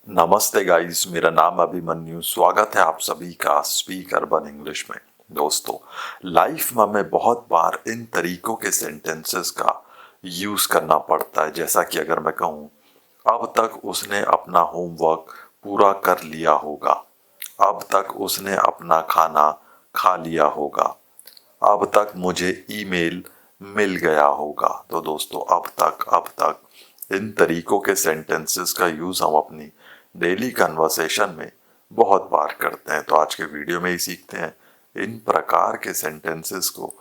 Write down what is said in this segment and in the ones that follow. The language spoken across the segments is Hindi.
नमस्ते गाइस, मेरा नाम अभिमन्यु। स्वागत है आप सभी का स्पीक अर्बन इंग्लिश में। दोस्तों, लाइफ में हमें बहुत बार इन तरीकों के सेंटेंसेस का यूज करना पड़ता है। जैसा कि अगर मैं कहूँ, अब तक उसने अपना होमवर्क पूरा कर लिया होगा, अब तक उसने अपना खाना खा लिया होगा, अब तक मुझे ईमेल मिल गया होगा। तो दोस्तों, अब तक इन तरीकों के सेंटेंसेस का यूज हम अपनी डेली कन्वर्सेशन में बहुत बार करते हैं। तो आज के वीडियो में ही सीखते हैं इन प्रकार के सेंटेंसेस को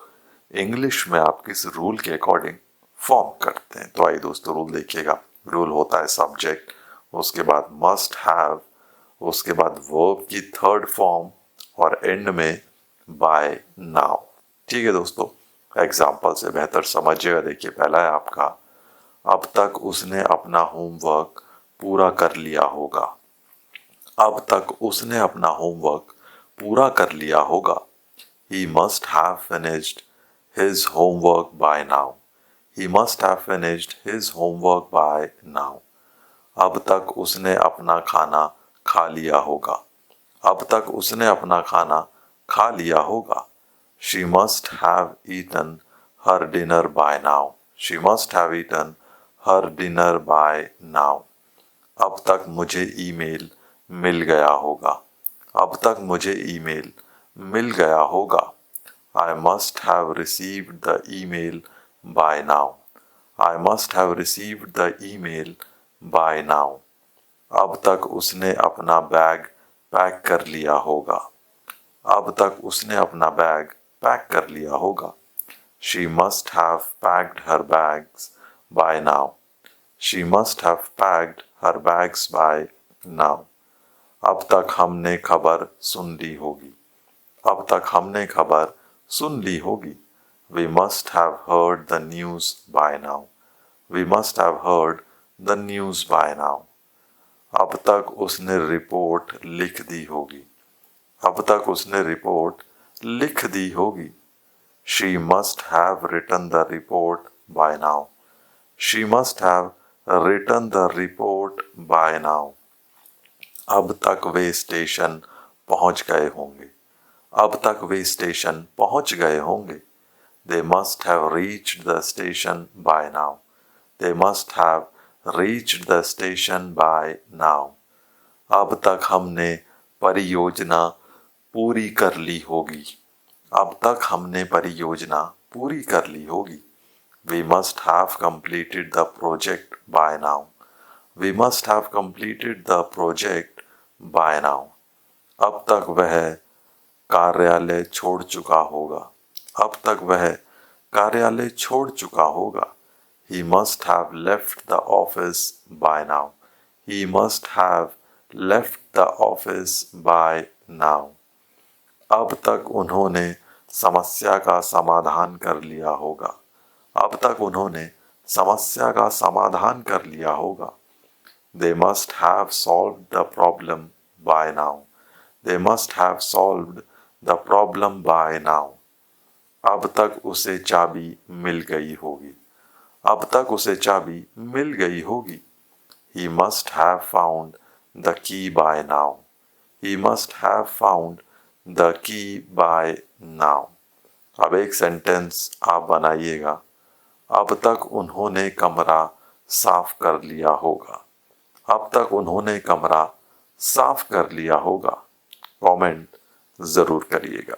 इंग्लिश में आप किस रूल के अकॉर्डिंग फॉर्म करते हैं। तो आइए दोस्तों, रूल देखिएगा। रूल होता है सब्जेक्ट, उसके बाद मस्ट हैव, उसके बाद वर्ब की थर्ड फॉर्म और एंड में बाय नाउ। ठीक है दोस्तों, एग्जाम्पल से बेहतर समझिएगा। देखिए, पहला है आपका, अब तक उसने अपना होमवर्क पूरा कर लिया होगा। अब तक उसने अपना होमवर्क पूरा कर लिया होगा। He must have finished his homework by now. He must have finished his homework by now. अब तक उसने अपना खाना खा लिया होगा। अब तक उसने अपना खाना खा लिया होगा। She must have eaten her dinner by now. She must have eaten her dinner by now. अब तक मुझे ईमेल मिल गया होगा। अब तक मुझे ईमेल मिल गया होगा। I must have received the email by now. I must have received the email by now. अब तक उसने अपना बैग पैक कर लिया होगा। अब तक उसने अपना बैग पैक कर लिया होगा। She must have packed her bags by now. She must have packed her bags by now. अब तक हमने खबर सुन ली होगी। अब तक हमने खबर सुन ली होगी। We must have heard the news by now. We must have heard the news by now. अब तक उसने रिपोर्ट लिख दी होगी। अब तक उसने रिपोर्ट लिख दी होगी। She must have written the report by now. She must have written the report by now. अब तक वे स्टेशन पहुंच गए होंगे। अब तक वे स्टेशन पहुंच गए होंगे। They must have reached the station by now. They must have reached the station by now. अब तक हमने परियोजना पूरी कर ली होगी। अब तक हमने परियोजना पूरी कर ली होगी। We must have completed the project by now. We must have completed the project by now. अब तक वह कार्यालय छोड़ चुका होगा। अब तक वह कार्यालय छोड़ चुका होगा। He must have left the office by now. He must have left the office by now. अब तक उन्होंने समस्या का समाधान कर लिया होगा। अब तक उन्होंने समस्या का समाधान कर लिया होगा। They must have solved the problem by now. They must have solved the problem by now. अब तक उसे चाबी मिल गई होगी। अब तक उसे चाबी मिल गई होगी। He must have found the key by now. He must have found the key by now. अब एक सेंटेंस आप बनाइएगा। अब तक उन्होंने कमरा साफ कर लिया होगा। अब तक उन्होंने कमरा साफ कर लिया होगा। कमेंट ज़रूर करिएगा।